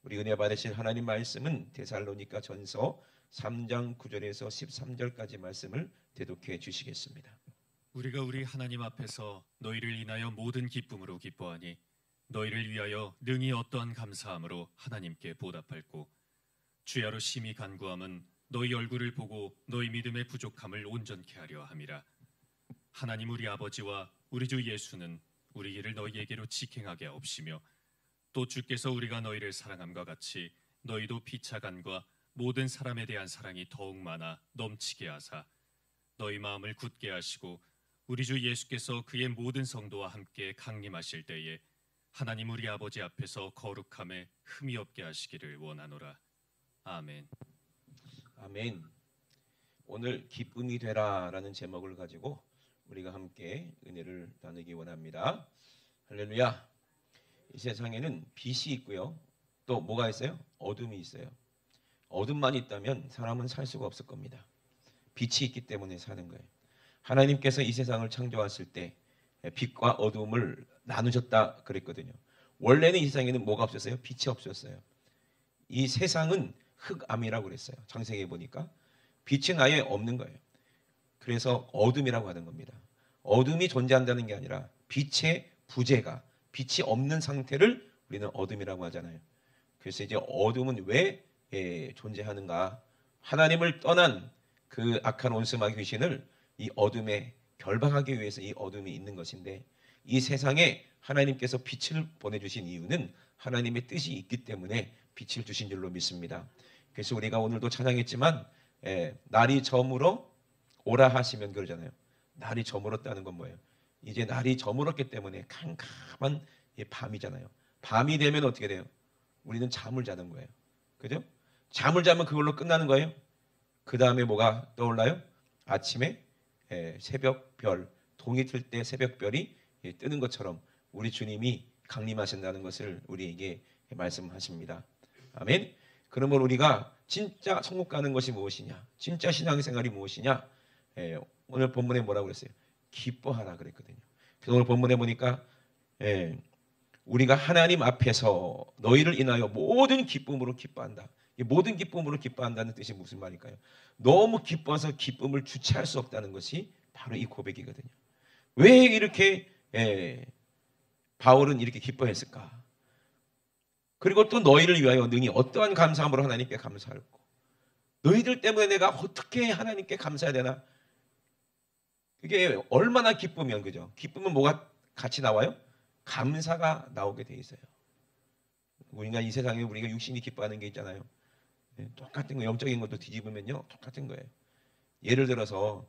우리 은혜 받으실 하나님 말씀은 데살로니가 전서 3장 9절에서 13절까지 말씀을 대독해 주시겠습니다. 우리가 우리 하나님 앞에서 너희를 인하여 모든 기쁨으로 기뻐하니 너희를 위하여 능히 어떠한 감사함으로 하나님께 보답할고 주야로 심히 간구함은 너희 얼굴을 보고 너희 믿음의 부족함을 온전케 하려 함이라. 하나님 우리 아버지와 우리 주 예수는 우리 일을 너희에게로 직행하게 하옵시며 또 주께서 우리가 너희를 사랑함과 같이 너희도 피차간과 모든 사람에 대한 사랑이 더욱 많아 넘치게 하사 너희 마음을 굳게 하시고 우리 주 예수께서 그의 모든 성도와 함께 강림하실 때에 하나님 우리 아버지 앞에서 거룩함에 흠이 없게 하시기를 원하노라. 아멘. 아멘. 오늘 기쁨이 되라라는 제목을 가지고 우리가 함께 은혜를 나누기 원합니다. 할렐루야. 이 세상에는 빛이 있고요. 또 뭐가 있어요? 어둠이 있어요. 어둠만 있다면 사람은 살 수가 없을 겁니다. 빛이 있기 때문에 사는 거예요. 하나님께서 이 세상을 창조하실 때 빛과 어둠을 나누셨다 그랬거든요. 원래는 이 세상에는 뭐가 없었어요? 빛이 없었어요. 이 세상은 흑암이라고 그랬어요. 창세기에 보니까 빛은 아예 없는 거예요. 그래서 어둠이라고 하는 겁니다. 어둠이 존재한다는 게 아니라 빛의 부재가, 빛이 없는 상태를 우리는 어둠이라고 하잖아요. 그래서 이제 어둠은 왜 존재하는가? 하나님을 떠난 그 악한 원수마귀 귀신을 이 어둠에 결박하기 위해서 이 어둠이 있는 것인데, 이 세상에 하나님께서 빛을 보내주신 이유는 하나님의 뜻이 있기 때문에 빛을 주신 줄로 믿습니다. 그래서 우리가 오늘도 찬양했지만 날이 저물어 오라 하시면 그러잖아요. 날이 저물었다는 건 뭐예요? 이제 날이 저물었기 때문에 캄캄한 밤이잖아요. 밤이 되면 어떻게 돼요? 우리는 잠을 자는 거예요. 그죠? 잠을 자면 그걸로 끝나는 거예요. 그 다음에 뭐가 떠올라요? 아침에 새벽 별, 동이 틀 때 새벽 별이 뜨는 것처럼 우리 주님이 강림하신다는 것을 우리에게 말씀하십니다. 아멘. 그러면 우리가 진짜 천국 가는 것이 무엇이냐? 진짜 신앙생활이 무엇이냐? 오늘 본문에 뭐라고 그랬어요? 기뻐하라 그랬거든요. 그래서 오늘 본문에 보니까 우리가 하나님 앞에서 너희를 인하여 모든 기쁨으로 기뻐한다. 이 모든 기쁨으로 기뻐한다는 뜻이 무슨 말일까요? 너무 기뻐서 기쁨을 주체할 수 없다는 것이 바로 이 고백이거든요. 왜 이렇게 바울은 이렇게 기뻐했을까? 그리고 또 너희를 위하여 능히 어떠한 감사함으로 하나님께 감사할고, 너희들 때문에 내가 어떻게 하나님께 감사해야 되나? 그게 얼마나 기쁘면, 그죠? 기쁘면 뭐가 같이 나와요? 감사가 나오게 돼 있어요. 우리가 이 세상에 우리가 육신이 기뻐하는 게 있잖아요. 똑같은 거, 영적인 것도 뒤집으면요 똑같은 거예요. 예를 들어서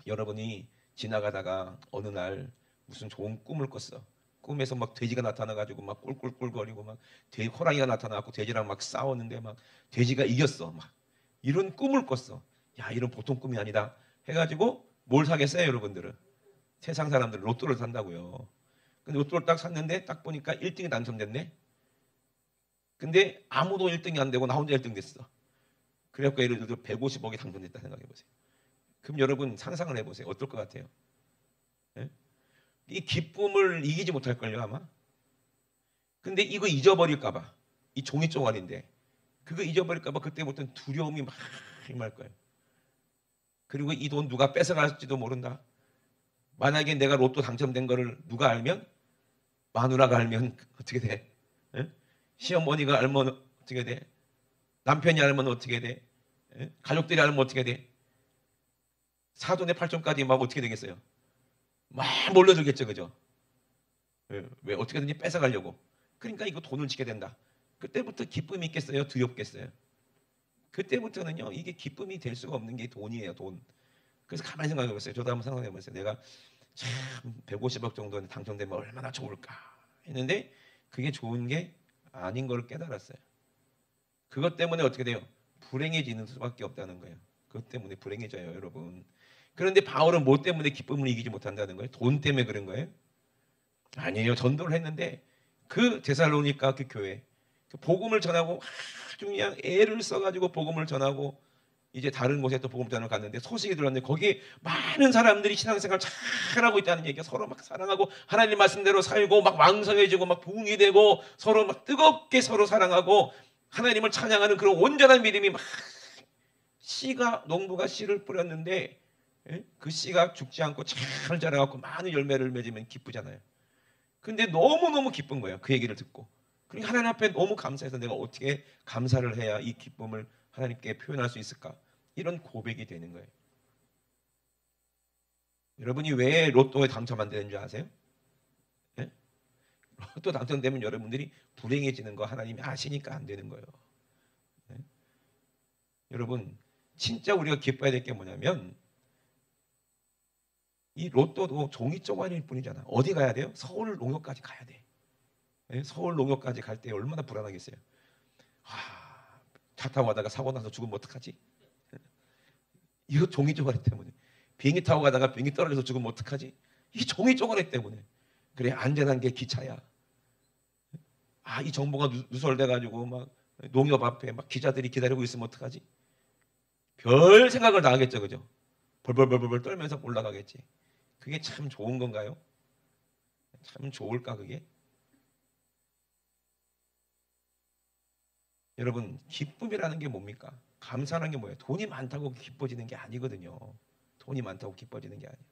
여러분이 지나가다가 어느 날 무슨 좋은 꿈을 꿨어. 꿈에서 막 돼지가 나타나가지고 막 꿀꿀꿀거리고 막 호랑이가 나타나고 돼지랑 막 싸웠는데 막 돼지가 이겼어. 막 이런 꿈을 꿨어. 야, 이런 보통 꿈이 아니다 해가지고 뭘 사겠어요, 여러분들은? 세상 사람들은 로또를 산다고요. 근데 로또를 딱 샀는데 딱 보니까 1등이 당첨됐네. 근데 아무도 1등이 안 되고 나 혼자 1등 됐어. 그래갖고 예를 들어 150억이 당첨됐다 생각해보세요. 그럼 여러분 상상을 해보세요. 어떨 것 같아요? 예? 이 기쁨을 이기지 못할걸요 아마. 근데 이거 잊어버릴까봐, 이 종이 쪼가리인데 그거 잊어버릴까봐 그때부터는 두려움이 막 임할 거예요. 그리고 이 돈 누가 뺏어갈지도 모른다. 만약에 내가 로또 당첨된 거를 누가 알면, 마누라가 알면 어떻게 돼? 예? 시어머니가 알면 어떻게 돼? 남편이 알면 어떻게 돼? 예? 가족들이 알면 어떻게 돼? 사돈의 팔촌까지 막 어떻게 되겠어요? 막 몰려들겠죠, 그죠? 예, 왜 어떻게든지 뺏어가려고. 그러니까 이거 돈을 지켜야 된다. 그때부터 기쁨이 있겠어요? 두렵겠어요? 그때부터는요, 이게 기쁨이 될 수가 없는 게 돈이에요, 돈. 그래서 가만히 생각해보세요. 저도 한번 생각해보세요. 내가 참 150억 정도는 당첨되면 얼마나 좋을까 했는데 그게 좋은 게 아닌 걸 깨달았어요. 그것 때문에 어떻게 돼요? 불행해지는 수밖에 없다는 거예요. 그것 때문에 불행해져요, 여러분. 그런데 바울은 뭐 때문에 기쁨을 이기지 못한다는 거예요? 돈 때문에 그런 거예요? 아니에요. 전도를 했는데 그 데살로니가 그 교회, 그 복음을 전하고 아주 그냥 애를 써가지고 복음을 전하고 이제 다른 곳에 또 복음전을 갔는데 소식이 들었는데 거기에 많은 사람들이 신앙생활 잘하고 있다는 얘기가 서로 막 사랑하고 하나님 말씀대로 살고 막 왕성해지고 막 부흥이 되고 서로 막 뜨겁게 서로 사랑하고 하나님을 찬양하는 그런 온전한 믿음이 막 농부가 씨를 뿌렸는데 그 씨가 죽지 않고 잘 자라갖고 많은 열매를 맺으면 기쁘잖아요. 근데 너무너무 기쁜 거예요. 그 얘기를 듣고. 그리고 하나님 앞에 너무 감사해서 내가 어떻게 감사를 해야 이 기쁨을 하나님께 표현할 수 있을까? 이런 고백이 되는 거예요. 여러분이 왜 로또에 당첨 안 되는 줄 아세요? 네? 로또 당첨되면 여러분들이 불행해지는 거 하나님이 아시니까 안 되는 거예요. 네? 여러분 진짜 우리가 기뻐해야 될 게 뭐냐면 이 로또도 종이 쪼가리일 뿐이잖아. 어디 가야 돼요? 서울 농협까지 가야 돼. 네? 서울 농협까지 갈 때 얼마나 불안하겠어요. 차 타고 가다가 사고 나서 죽으면 어떡하지? 이거 종이 쪼가리 때문에. 비행기 타고 가다가 비행기 떨어져서 죽으면 어떡하지? 이 종이 쪼가리 때문에. 그래 안전한 게 기차야. 이 정보가 누설돼가지고 막 농협 앞에 막 기자들이 기다리고 있으면 어떡하지? 별 생각을 다 하겠죠, 그죠? 벌벌 떨면서 올라가겠지. 그게 참 좋은 건가요? 참 좋을까 그게? 여러분 기쁨이라는 게 뭡니까? 감사하는 게 뭐예요? 돈이 많다고 기뻐지는 게 아니거든요. 돈이 많다고 기뻐지는 게 아니에요.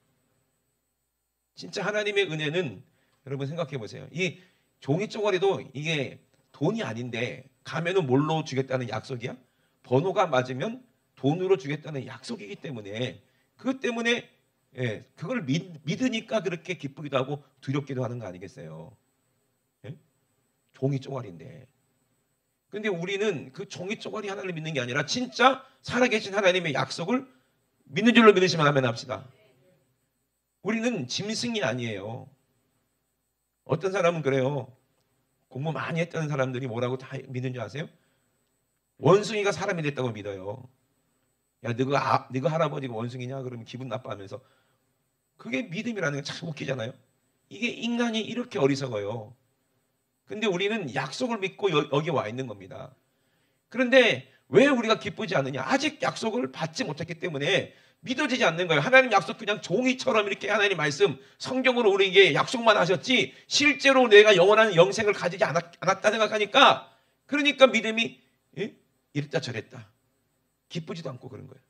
진짜 하나님의 은혜는 여러분 생각해 보세요. 이 종이 쪼가리도 이게 돈이 아닌데 가면은 뭘로 주겠다는 약속이야? 번호가 맞으면 돈으로 주겠다는 약속이기 때문에 그것 때문에 그걸 믿으니까 그렇게 기쁘기도 하고 두렵기도 하는 거 아니겠어요? 예? 종이 쪼가리인데. 근데 우리는 그 종이 쪼가리 하나를 믿는 게 아니라 진짜 살아계신 하나님의 약속을 믿는 줄로 믿으시면 아멘 합시다. 우리는 짐승이 아니에요. 어떤 사람은 그래요. 공부 많이 했던 사람들이 뭐라고 다 믿는 줄 아세요? 원숭이가 사람이 됐다고 믿어요. 야, 너가 할아버지가 원숭이냐? 그러면 기분 나빠하면서. 그게 믿음이라는 게 참 웃기잖아요. 이게 인간이 이렇게 어리석어요. 근데 우리는 약속을 믿고 여기 와 있는 겁니다. 그런데 왜 우리가 기쁘지 않느냐? 아직 약속을 받지 못했기 때문에 믿어지지 않는 거예요. 하나님 약속 그냥 종이처럼 이렇게 하나님 말씀 성경으로 우리에게 약속만 하셨지 실제로 내가 영원한 영생을 가지지 않았다 생각하니까 그러니까 믿음이 이랬다 저랬다 기쁘지도 않고 그런 거예요.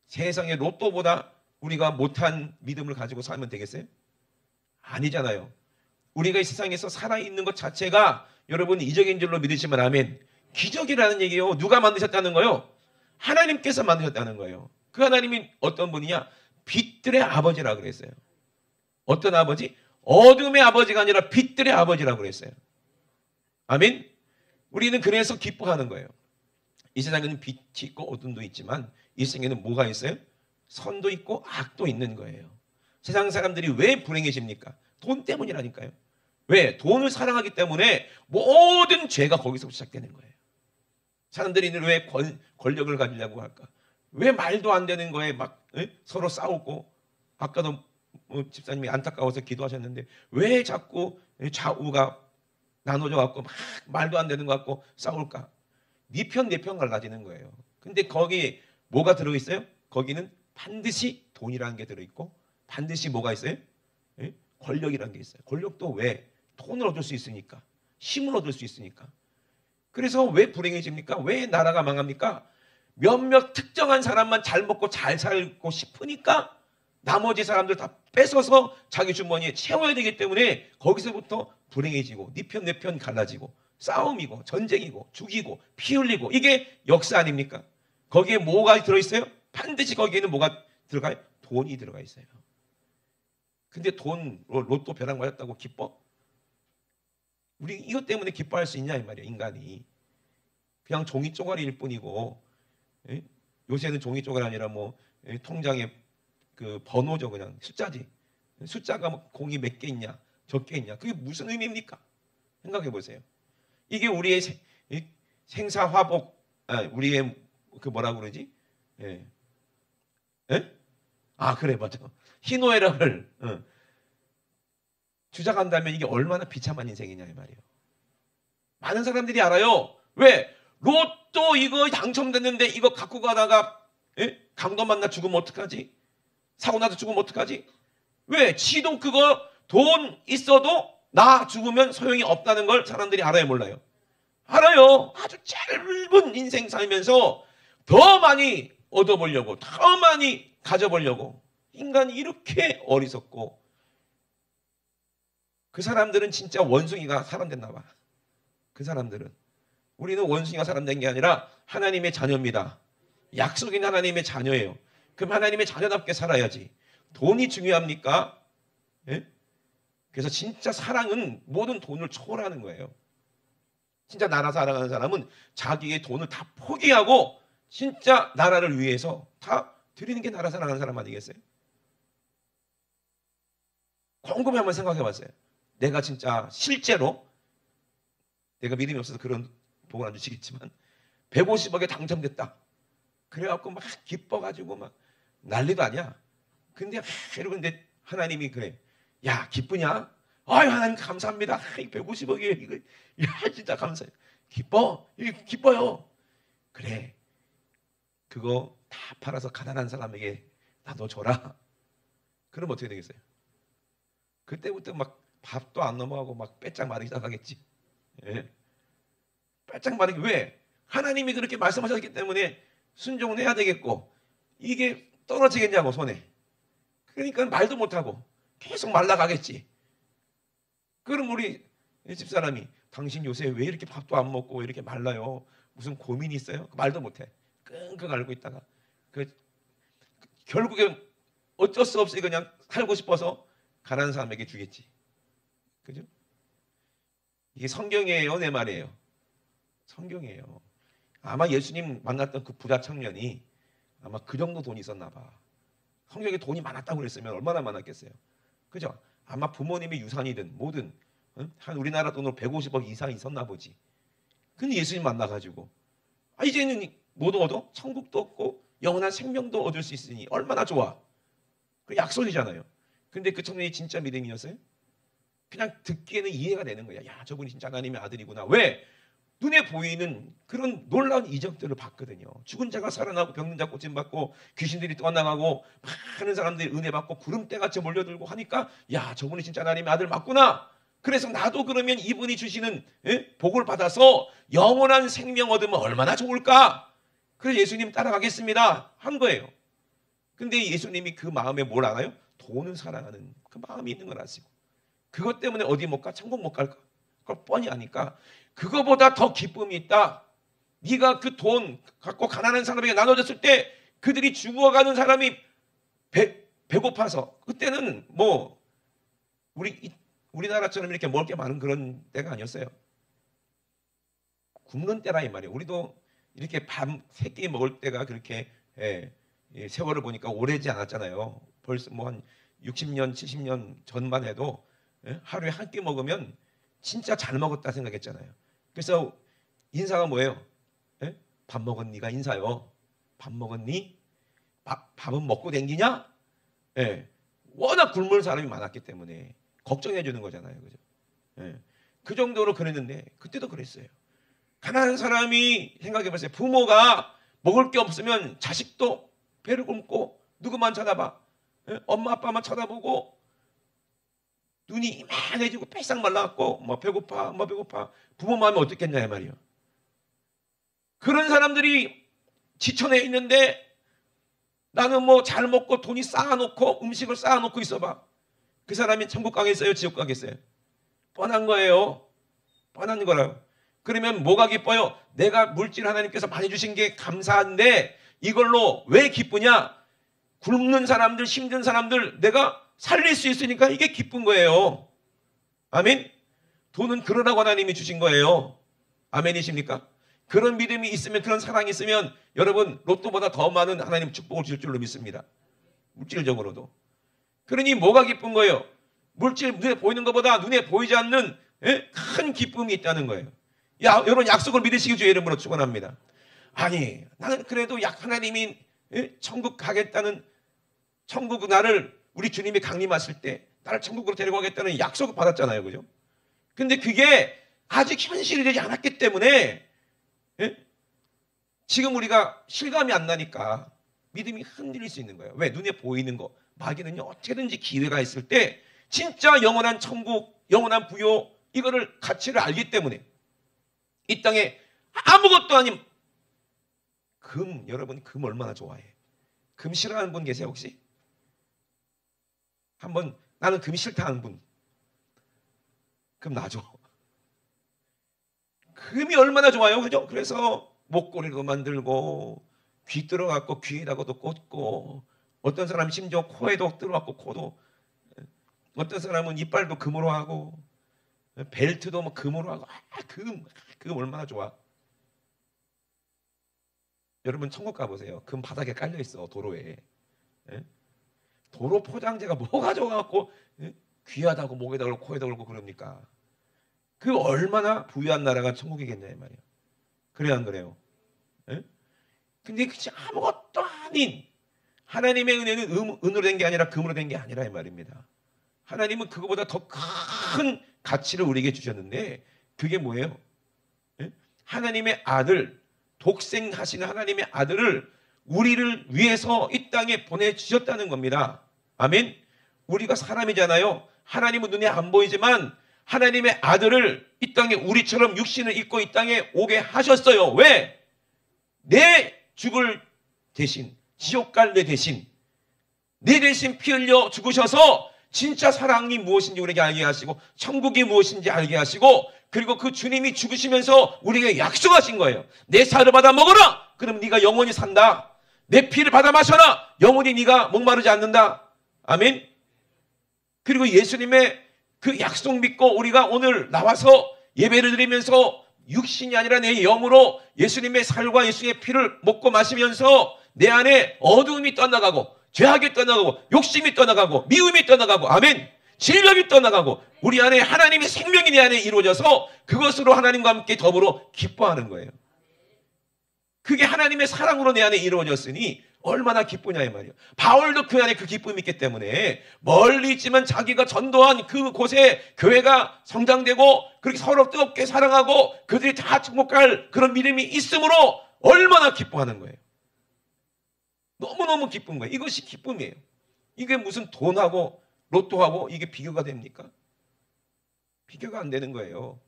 세상의 로또보다 우리가 못한 믿음을 가지고 살면 되겠어요? 아니잖아요. 우리가 이 세상에서 살아있는 것 자체가 여러분 이적인 줄로 믿으시면 아멘. 기적이라는 얘기예요. 누가 만드셨다는 거예요? 하나님께서 만드셨다는 거예요. 그 하나님이 어떤 분이냐? 빛들의 아버지라고 그랬어요. 어떤 아버지? 어둠의 아버지가 아니라 빛들의 아버지라고 그랬어요. 아멘. 우리는 그래서 기뻐하는 거예요. 이 세상에는 빛이 있고 어둠도 있지만 이 세상에는 뭐가 있어요? 선도 있고 악도 있는 거예요. 세상 사람들이 왜 불행해집니까? 돈 때문이라니까요. 왜? 돈을 사랑하기 때문에 모든 죄가 거기서 시작되는 거예요. 사람들이 왜 권력을 가지려고 할까? 왜 말도 안 되는 거에 막 서로 싸우고 아까도 집사님이 안타까워서 기도하셨는데 왜 자꾸 좌우가 나눠져 갖고 막 말도 안 되는 것 같고 싸울까? 네 편 내 편 갈라지는 거예요. 근데 거기 뭐가 들어있어요? 거기는 반드시 돈이라는 게 들어있고 반드시 뭐가 있어요? 권력이라는 게 있어요. 권력도 왜? 돈을 얻을 수 있으니까. 힘을 얻을 수 있으니까. 그래서 왜 불행해집니까? 왜 나라가 망합니까? 몇몇 특정한 사람만 잘 먹고 잘 살고 싶으니까 나머지 사람들 다 뺏어서 자기 주머니에 채워야 되기 때문에 거기서부터 불행해지고 네 편 내 편 갈라지고 싸움이고 전쟁이고 죽이고 피 흘리고 이게 역사 아닙니까? 거기에 뭐가 들어있어요? 반드시 거기에는 뭐가 들어가요? 돈이 들어가 있어요. 근데 돈, 로또 벼락 맞았다고 기뻐? 우리 이것 때문에 기뻐할 수 있냐 이 말이야. 인간이 그냥 종이 쪼가리일 뿐이고 요새는 종이 쪼가리 아니라 뭐 통장에 그 번호죠. 그냥 숫자지. 숫자가 뭐 공이 몇 개 있냐 몇 개 있냐 그게 무슨 의미입니까? 생각해 보세요. 이게 우리의 생사화복 우리의 그 뭐라고 그러지? 예. 예? 아 그래 맞아. 희노애락을 주장한다면 이게 얼마나 비참한 인생이냐 이 말이에요. 많은 사람들이 알아요. 왜? 로또 이거 당첨됐는데 이거 갖고 가다가 예? 강도 만나 죽으면 어떡하지? 사고 나서 죽으면 어떡하지? 왜? 지도 그거 돈 있어도 나 죽으면 소용이 없다는 걸 사람들이 알아요, 몰라요? 알아요. 아주 짧은 인생 살면서 더 많이 얻어보려고, 더 많이 가져보려고. 인간이 이렇게 어리석고, 그 사람들은 진짜 원숭이가 사람 됐나 봐. 그 사람들은. 우리는 원숭이가 사람 된 게 아니라 하나님의 자녀입니다. 약속인 하나님의 자녀예요. 그럼 하나님의 자녀답게 살아야지. 돈이 중요합니까? 예? 그래서 진짜 사랑은 모든 돈을 초월하는 거예요. 진짜 나라 사랑하는 사람은 자기의 돈을 다 포기하고 진짜 나라를 위해서 다 드리는 게 나라 사랑하는 사람 아니겠어요? 곰곰이 한번 생각해 봤어요. 내가 진짜 실제로, 내가 믿음이 없어서 그런 복을 안 주시겠지만 150억에 당첨됐다. 그래갖고 막 기뻐가지고 막 난리도 아니야. 근데 이러고 근데 하나님이 그래. 야, 기쁘냐? 아유, 하나님 감사합니다. 150억이에요. 이거. 야, 진짜 감사해요. 기뻐? 기뻐요. 그래. 그거 다 팔아서 가난한 사람에게 나도 줘라. 그럼 어떻게 되겠어요? 그때부터 막 밥도 안 넘어가고 막 빼짝 마르기 시작하겠지. 예. 빼짝 마르기. 왜? 하나님이 그렇게 말씀하셨기 때문에 순종은 해야 되겠고, 이게 떨어지겠냐고, 손에. 그러니까 말도 못하고 계속 말라가겠지. 그럼 우리 집사람이 당신 요새 왜 이렇게 밥도 안 먹고 이렇게 말라요? 무슨 고민이 있어요? 말도 못해. 끙끙 앓고 있다가 결국엔 어쩔 수 없이 그냥 살고 싶어서 가난한 사람에게 주겠지. 그죠? 이게 성경이에요, 내 말이에요? 성경이에요. 아마 예수님 만났던 그 부자 청년이 아마 그 정도 돈이 있었나 봐. 성경에 돈이 많았다고 그랬으면 얼마나 많았겠어요. 그죠? 아마 부모님의 유산이든 뭐든 한 우리나라 돈으로 150억 이상 있었나 보지. 근데 예수님 만나가지고 이제는 못 얻어? 천국도 얻고 영원한 생명도 얻을 수 있으니 얼마나 좋아. 그 약속이잖아요. 근데 그 청년이 진짜 믿음이었어요? 그냥 듣기에는 이해가 되는 거야. 야, 저분이 진짜 하나님의 아들이구나. 왜? 눈에 보이는 그런 놀라운 이적들을 봤거든요. 죽은 자가 살아나고 병든 자 고침받고 귀신들이 떠나가고 많은 사람들이 은혜 받고 구름대같이 몰려들고 하니까 야, 저분이 진짜 하나님의 아들 맞구나. 그래서 나도 그러면 이분이 주시는 복을 받아서 영원한 생명 얻으면 얼마나 좋을까? 그래서 예수님 따라가겠습니다 한 거예요. 근데 예수님이 그 마음에 뭘 알아요? 돈을 사랑하는 그 마음이 있는 걸 아시고, 그것 때문에 어디 못 가? 천국 못 갈 걸 뻔히 아니까 그거보다 더 기쁨이 있다. 네가 그 돈 갖고 가난한 사람에게 나눠줬을 때 그들이 죽어가는 사람이 배고파서, 그때는 뭐 우리나라처럼 이렇게 먹을 게 많은 그런 때가 아니었어요. 굶는 때라 이 말이에요. 우리도 이렇게 밤 세 끼 먹을 때가 그렇게 세월을 보니까 오래지 않았잖아요. 벌써 뭐 한 60년, 70년 전만 해도 하루에 한 끼 먹으면 진짜 잘 먹었다 생각했잖아요. 그래서 인사가 뭐예요? 밥 먹었니가 인사요. 밥 먹었니? 밥은 먹고 댕기냐? 워낙 굶을 사람이 많았기 때문에 걱정해 주는 거잖아요. 그죠? 그 정도로 그랬는데 그때도 그랬어요. 가난한 사람이 생각해보세요. 부모가 먹을 게 없으면 자식도 배를 굶고 누구만 쳐다봐? 엄마 아빠만 쳐다보고 눈이 이만해지고 빼싹 말라갖고 뭐 배고파 뭐 배고파. 부모 마음이 어떻겠냐 이 말이에요. 그런 사람들이 지천에 있는데 나는 뭐 잘 먹고 돈이 쌓아놓고 음식을 쌓아놓고 있어봐. 그 사람이 천국 가겠어요? 지옥 가겠어요? 뻔한 거예요. 뻔한 거라고. 그러면 뭐가 기뻐요? 내가 물질 하나님께서 많이 주신 게 감사한데 이걸로 왜 기쁘냐? 굶는 사람들, 힘든 사람들 내가 살릴 수 있으니까 이게 기쁜 거예요. 아멘? 돈은 그러라고 하나님이 주신 거예요. 아멘이십니까? 그런 믿음이 있으면, 그런 사랑이 있으면 여러분 로또보다 더 많은 하나님 축복을 줄 줄로 믿습니다. 물질적으로도. 그러니 뭐가 기쁜 거예요? 물질 눈에 보이는 것보다 눈에 보이지 않는 큰 기쁨이 있다는 거예요. 여러분 약속을 믿으시기 주의 이름으로 축원합니다. 아니 나는 그래도 하나님이 천국 가겠다는, 천국 나를 우리 주님이 강림하실 때 나를 천국으로 데려가겠다는 약속을 받았잖아요. 그죠? 근데 그게 아직 현실이 되지 않았기 때문에 지금 우리가 실감이 안 나니까 믿음이 흔들릴 수 있는 거예요. 왜? 눈에 보이는 거. 마귀는요, 어떻게든지 기회가 있을 때 진짜 영원한 천국, 영원한 부요, 이거를 가치를 알기 때문에 이 땅에 아무것도 아닌 금, 여러분 금 얼마나 좋아해? 금 싫어하는 분 계세요 혹시? 한번 나는 금 싫다 하는 분, 금 놔줘. 금이 얼마나 좋아요, 그죠? 그래서 목걸이도 만들고 귀 들어갖고 귀에다가도 꽂고, 어떤 사람은 심지어 코에도 들어갖고 코도, 어떤 사람은 이빨도 금으로 하고 벨트도 뭐 금으로 하고. 금 얼마나 좋아. 여러분 천국 가보세요. 금 바닥에 깔려있어, 도로에. 예? 도로 포장재가 뭐가 좋아갖고 귀하다고 목에다 걸고 코에다 걸고 그럽니까? 그 얼마나 부유한 나라가 천국이겠냐 이 말이에요. 그래요 안 그래요? 예? 근데 그치 아무것도 아닌 하나님의 은혜는 은으로 된 게 아니라 금으로 된 게 아니라 이 말입니다. 하나님은 그거보다 더 큰 가치를 우리에게 주셨는데 그게 뭐예요? 예? 하나님의 아들, 독생하시는 하나님의 아들을 우리를 위해서 이 땅에 보내주셨다는 겁니다. 아멘. 우리가 사람이잖아요. 하나님은 눈에 안 보이지만 하나님의 아들을 이 땅에 우리처럼 육신을 입고 이 땅에 오게 하셨어요. 왜? 내 죽을 대신, 지옥 갈 내 대신, 내 대신 피 흘려 죽으셔서 진짜 사랑이 무엇인지 우리에게 알게 하시고 천국이 무엇인지 알게 하시고, 그리고 그 주님이 죽으시면서 우리에게 약속하신 거예요. 내 살을 받아 먹어라. 그럼 네가 영원히 산다. 내 피를 받아 마셔라. 영원히 네가 목마르지 않는다. 아멘. 그리고 예수님의 그 약속 믿고 우리가 오늘 나와서 예배를 드리면서 육신이 아니라 내 영으로 예수님의 살과 예수님의 피를 먹고 마시면서 내 안에 어두움이 떠나가고 죄악이 떠나가고 욕심이 떠나가고 미움이 떠나가고, 아멘, 질병이 떠나가고 우리 안에 하나님의 생명이 내 안에 이루어져서 그것으로 하나님과 함께 더불어 기뻐하는 거예요. 그게 하나님의 사랑으로 내 안에 이루어졌으니 얼마나 기쁘냐 이 말이에요. 바울도 그 안에 그 기쁨이 있기 때문에 멀리 있지만 자기가 전도한 그곳에 교회가 성장되고 그렇게 서로 뜨겁게 사랑하고 그들이 다 축복할 그런 믿음이 있으므로 얼마나 기뻐하는 거예요. 너무너무 기쁜 거예요. 이것이 기쁨이에요. 이게 무슨 돈하고 로또하고 이게 비교가 됩니까? 비교가 안 되는 거예요.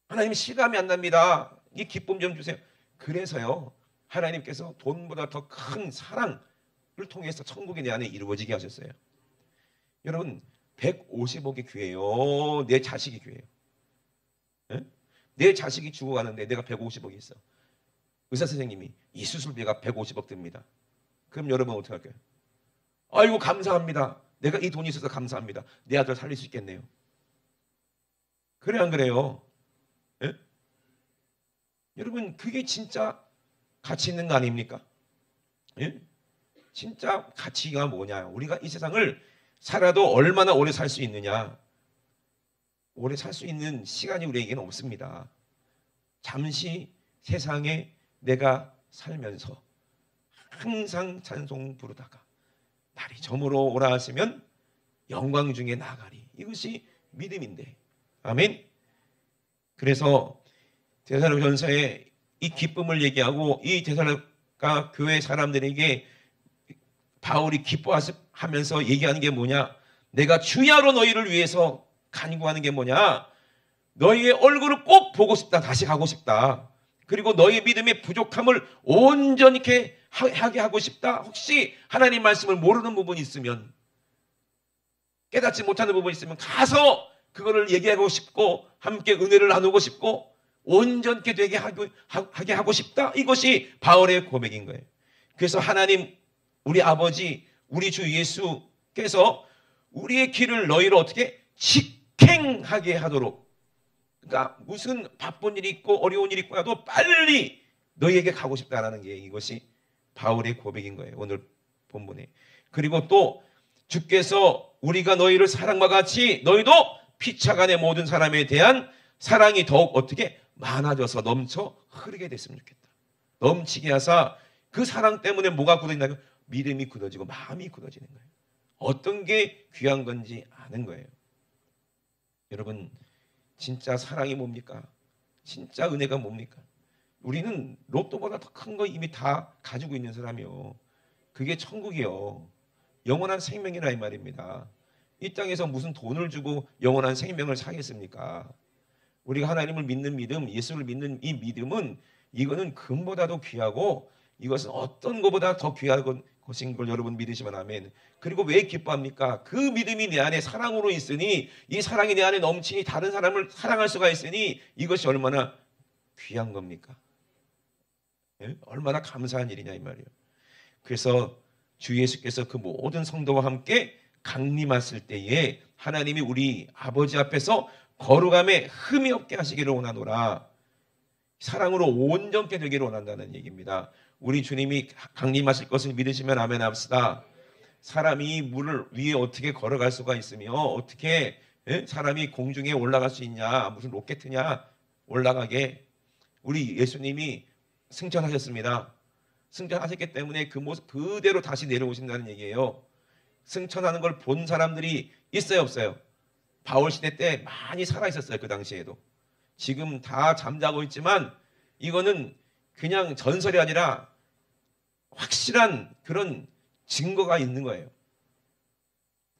하나님 실감이 안 납니다. 이 기쁨 좀 주세요. 그래서요, 하나님께서 돈보다 더 큰 사랑을 통해서 천국이 내 안에 이루어지게 하셨어요. 여러분 150억이 귀해요. 내 자식이 귀해요. 네? 내 자식이 죽어가는데 내가 150억이 있어. 의사 선생님이 이 수술비가 150억 듭니다. 그럼 여러분 어떻게 할까요? 아이고 감사합니다. 내가 이 돈이 있어서 감사합니다. 내 아들 살릴 수 있겠네요. 그래 안 그래요? 예? 여러분 그게 진짜 가치 있는 거 아닙니까? 예? 진짜 가치가 뭐냐? 우리가 이 세상을 살아도 얼마나 오래 살 수 있느냐? 오래 살 수 있는 시간이 우리에게는 없습니다. 잠시 세상에 내가 살면서 항상 찬송 부르다가 날이 저물어 오라 하시면 영광 중에 나가리. 이것이 믿음인데. 아멘. 그래서 데살로니가전서에 이 기쁨을 얘기하고 이 데살로니가 교회 사람들에게 바울이 기뻐하면서 얘기하는 게 뭐냐? 내가 주야로 너희를 위해서 간구하는 게 뭐냐? 너희의 얼굴을 꼭 보고 싶다. 다시 가고 싶다. 그리고 너희의 믿음의 부족함을 온전히 하게 하고 싶다. 혹시 하나님 말씀을 모르는 부분이 있으면, 깨닫지 못하는 부분이 있으면 가서 그거를 얘기하고 싶고 함께 은혜를 나누고 싶고 온전케 되게 하게 하고 싶다. 이것이 바울의 고백인 거예요. 그래서 하나님, 우리 아버지, 우리 주 예수께서 우리의 길을 너희로 어떻게 직행하게 하도록, 그러니까 무슨 바쁜 일이 있고 어려운 일이 있고 해도 빨리 너희에게 가고 싶다라는 게 이것이 바울의 고백인 거예요. 오늘 본문에. 그리고 또 주께서 우리가 너희를 사랑과 같이 너희도 피차간의 모든 사람에 대한 사랑이 더욱 어떻게 많아져서 넘쳐 흐르게 됐으면 좋겠다. 넘치게 하사 그 사랑 때문에 뭐가 굳어진다면 믿음이 굳어지고 마음이 굳어지는 거예요. 어떤 게 귀한 건지 아는 거예요. 여러분 진짜 사랑이 뭡니까? 진짜 은혜가 뭡니까? 우리는 로또보다 더 큰 거 이미 다 가지고 있는 사람이요. 그게 천국이요. 영원한 생명이라 이 말입니다. 이 땅에서 무슨 돈을 주고 영원한 생명을 사겠습니까? 우리가 하나님을 믿는 믿음, 예수를 믿는 이 믿음은 이거는 금보다도 귀하고 이것은 어떤 것보다 더 귀한 것인 걸 여러분 믿으시면 아멘. 그리고 왜 기뻐합니까? 그 믿음이 내 안에 사랑으로 있으니 이 사랑이 내 안에 넘치니 다른 사람을 사랑할 수가 있으니 이것이 얼마나 귀한 겁니까? 예? 얼마나 감사한 일이냐 이 말이에요. 그래서 주 예수께서 그 모든 성도와 함께 강림하실 때에 하나님이 우리 아버지 앞에서 거룩함에 흠이 없게 하시기를 원하노라. 사랑으로 온전케 되기를 원한다는 얘기입니다. 우리 주님이 강림하실 것을 믿으시면 아멘 합시다. 사람이 물을 위에 어떻게 걸어갈 수가 있으며 어떻게 사람이 공중에 올라갈 수 있냐, 무슨 로켓이냐 올라가게. 우리 예수님이 승천하셨습니다. 승천하셨기 때문에 그 모습 그대로 다시 내려오신다는 얘기예요. 승천하는 걸 본 사람들이 있어요, 없어요? 바울 시대 때 많이 살아 있었어요. 그 당시에도. 지금 다 잠자고 있지만 이거는 그냥 전설이 아니라 확실한 그런 증거가 있는 거예요.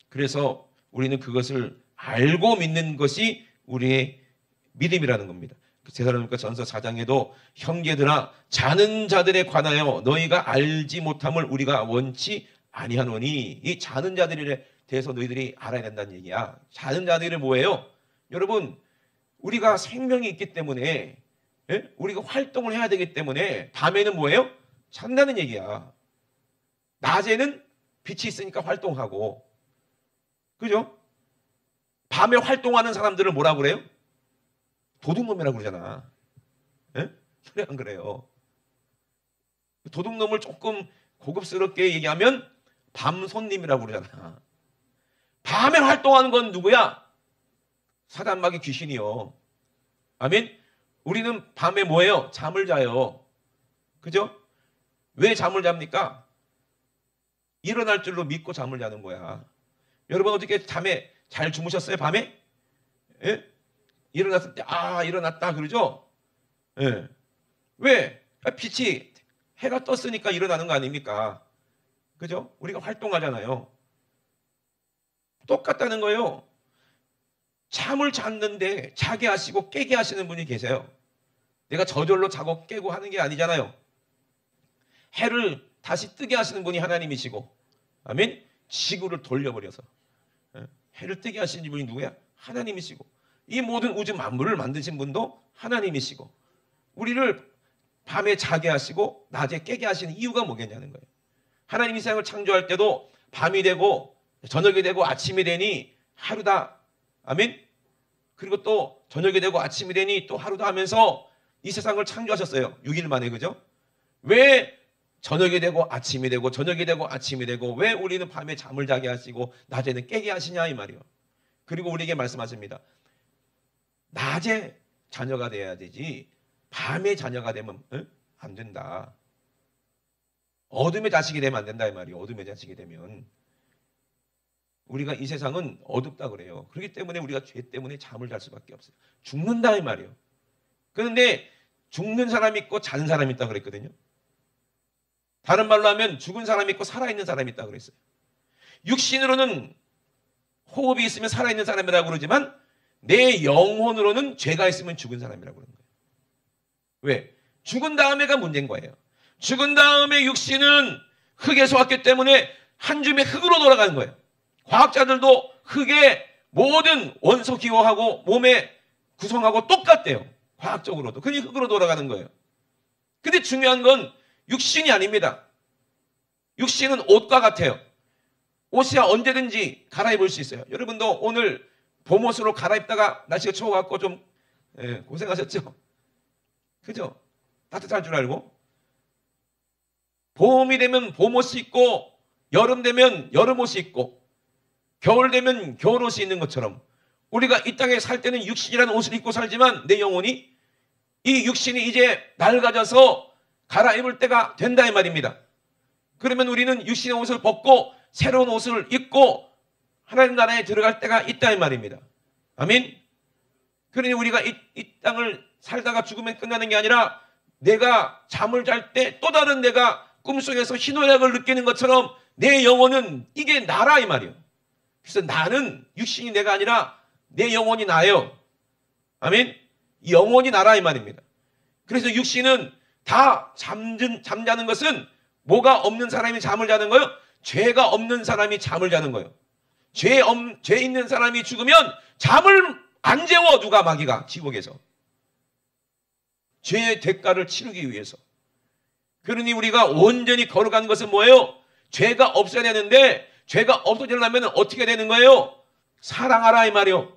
그래서 우리는 그것을 알고 믿는 것이 우리의 믿음이라는 겁니다. 데살로니가 전서 4장에도 형제들아 자는 자들에 관하여 너희가 알지 못함을 우리가 원치 아니하노니, 이 자는 자들에 대해서 너희들이 알아야 된다는 얘기야. 자는 자들이 뭐예요? 여러분, 우리가 생명이 있기 때문에 우리가 활동을 해야 되기 때문에 밤에는 뭐예요? 잔다는 얘기야. 낮에는 빛이 있으니까 활동하고, 그죠? 밤에 활동하는 사람들을 뭐라 그래요? 도둑놈이라고 그러잖아. 예? 그래 안 그래요? 도둑놈을 조금 고급스럽게 얘기하면 밤손님이라고 그러잖아. 밤에 활동하는 건 누구야? 사단 마귀 귀신이요. 아멘? 우리는 밤에 뭐예요? 잠을 자요. 그죠? 왜 잠을 잡니까? 일어날 줄로 믿고 잠을 자는 거야. 여러분 어떻게 잠에 잘 주무셨어요? 밤에? 예? 일어났을 때 일어났다 그러죠? 예. 왜? 빛이 해가 떴으니까 일어나는 거 아닙니까? 그죠? 우리가 활동하잖아요. 똑같다는 거예요. 잠을 잤는데 자게 하시고 깨게 하시는 분이 계세요. 내가 저절로 자고 깨고 하는 게 아니잖아요. 해를 다시 뜨게 하시는 분이 하나님이시고, 아멘? 지구를 돌려버려서 해를 뜨게 하시는 분이 누구야? 하나님이시고, 이 모든 우주 만물을 만드신 분도 하나님이시고, 우리를 밤에 자게 하시고 낮에 깨게 하시는 이유가 뭐겠냐는 거예요. 하나님이 세상을 창조할 때도 밤이 되고 저녁이 되고 아침이 되니 하루다. 아멘? 그리고 또 저녁이 되고 아침이 되니 또 하루다 하면서 이 세상을 창조하셨어요. 6일 만에. 그죠? 왜 저녁이 되고 아침이 되고 저녁이 되고 아침이 되고 왜 우리는 밤에 잠을 자게 하시고 낮에는 깨게 하시냐 이 말이에요. 그리고 우리에게 말씀하십니다. 낮에 자녀가 돼야 되지 밤에 자녀가 되면 안 된다. 어둠의 자식이 되면 안 된다 이 말이에요. 어둠의 자식이 되면. 우리가 이 세상은 어둡다 그래요. 그렇기 때문에 우리가 죄 때문에 잠을 잘 수밖에 없어요. 죽는다 이 말이에요. 그런데 죽는 사람이 있고 자는 사람이 있다 그랬거든요. 다른 말로 하면 죽은 사람이 있고 살아있는 사람이 있다 그랬어요. 육신으로는 호흡이 있으면 살아있는 사람이라고 그러지만 내 영혼으로는 죄가 있으면 죽은 사람이라고 그러는 거예요. 왜? 죽은 다음에가 문제인 거예요. 죽은 다음에 육신은 흙에서 왔기 때문에 한 줌의 흙으로 돌아가는 거예요. 과학자들도 흙의 모든 원소 기호하고 몸의 구성하고 똑같대요. 과학적으로도. 그니 흙으로 돌아가는 거예요. 근데 중요한 건 육신이 아닙니다. 육신은 옷과 같아요. 옷이야 언제든지 갈아입을 수 있어요. 여러분도 오늘 봄옷으로 갈아입다가 날씨가 추워갖고 좀 고생하셨죠? 그죠? 따뜻할 줄 알고. 봄이 되면 봄옷이 있고 여름 되면 여름옷이 있고 겨울 되면 겨울옷이 있는 것처럼 우리가 이 땅에 살 때는 육신이라는 옷을 입고 살지만 내 영혼이 이 육신이 이제 낡아져서 갈아입을 때가 된다 이 말입니다. 그러면 우리는 육신의 옷을 벗고 새로운 옷을 입고 하나님 나라에 들어갈 때가 있다 이 말입니다. 아멘. 그러니 우리가 이 땅을 살다가 죽으면 끝나는 게 아니라 내가 잠을 잘 때 또 다른 내가 꿈속에서 희노애락을 느끼는 것처럼 내 영혼은 이게 나라 이 말이에요. 그래서 나는 육신이 내가 아니라 내 영혼이 나예요. 아멘. 영혼이 나라 이 말입니다. 그래서 육신은 다 잠자는 것은 뭐가 없는 사람이 잠을 자는 거예요? 죄가 없는 사람이 잠을 자는 거예요. 죄 있는 사람이 죽으면 잠을 안 재워. 누가? 마귀가 지옥에서. 죄의 대가를 치르기 위해서. 그러니 우리가 온전히 거룩한 것은 뭐예요? 죄가 없어야 되는데 죄가 없어지려면 어떻게 되는 거예요? 사랑하라 이 말이요.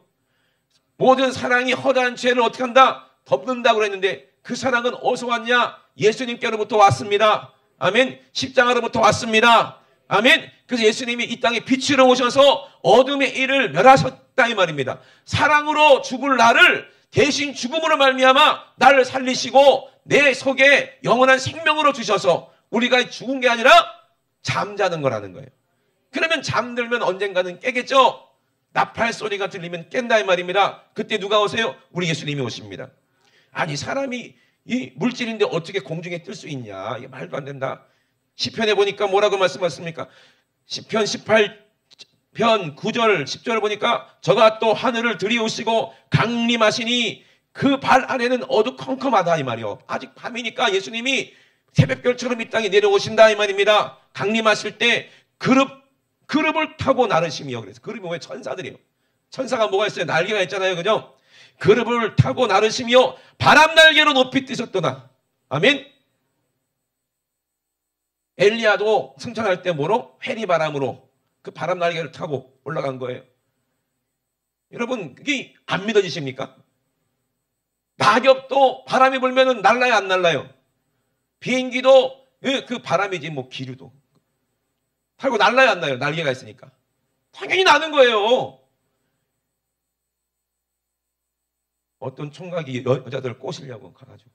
모든 사랑이 허다한 죄를 어떻게 한다? 덮는다고 그랬는데 그 사랑은 어디서 왔냐? 예수님께로부터 왔습니다. 아멘. 십자가로부터 왔습니다. 아멘. 그래서 예수님이 이 땅에 빛으로 오셔서 어둠의 일을 멸하셨다 이 말입니다. 사랑으로 죽을 나를 대신 죽음으로 말미암아 나를 살리시고 내 속에 영원한 생명으로 주셔서 우리가 죽은 게 아니라 잠자는 거라는 거예요. 그러면 잠들면 언젠가는 깨겠죠. 나팔 소리가 들리면 깬다 이 말입니다. 그때 누가 오세요? 우리 예수님이 오십니다. 아니 사람이 이 물질인데 어떻게 공중에 뜰 수 있냐? 이게 말도 안 된다. 시편에 보니까 뭐라고 말씀하십니까? 시편 18편 9절 10절을 보니까 저가 또 하늘을 들이우시고 강림하시니 그 발 아래는 어두컴컴하다 이 말이요. 아직 밤이니까 예수님이 새벽별처럼 이 땅에 내려오신다 이 말입니다. 강림하실 때 그룹을 타고 나르시며. 그래서 그룹이 뭐예요? 천사들이에요. 천사가 뭐가 있어요? 날개가 있잖아요. 그죠? 그룹을 타고 나르시며 바람 날개로 높이 뜨셨도다. 아멘. 엘리야도 승천할 때 뭐로? 회리바람으로 그 바람 날개를 타고 올라간 거예요. 여러분 그게 안 믿어지십니까? 낙엽도 바람이 불면은 날라요 안 날라요? 비행기도 그 바람이지 뭐 기류도 타고 날라요 안 나요? 날개가 있으니까 당연히 나는 거예요. 어떤 총각이 여자들 꼬시려고 가가지고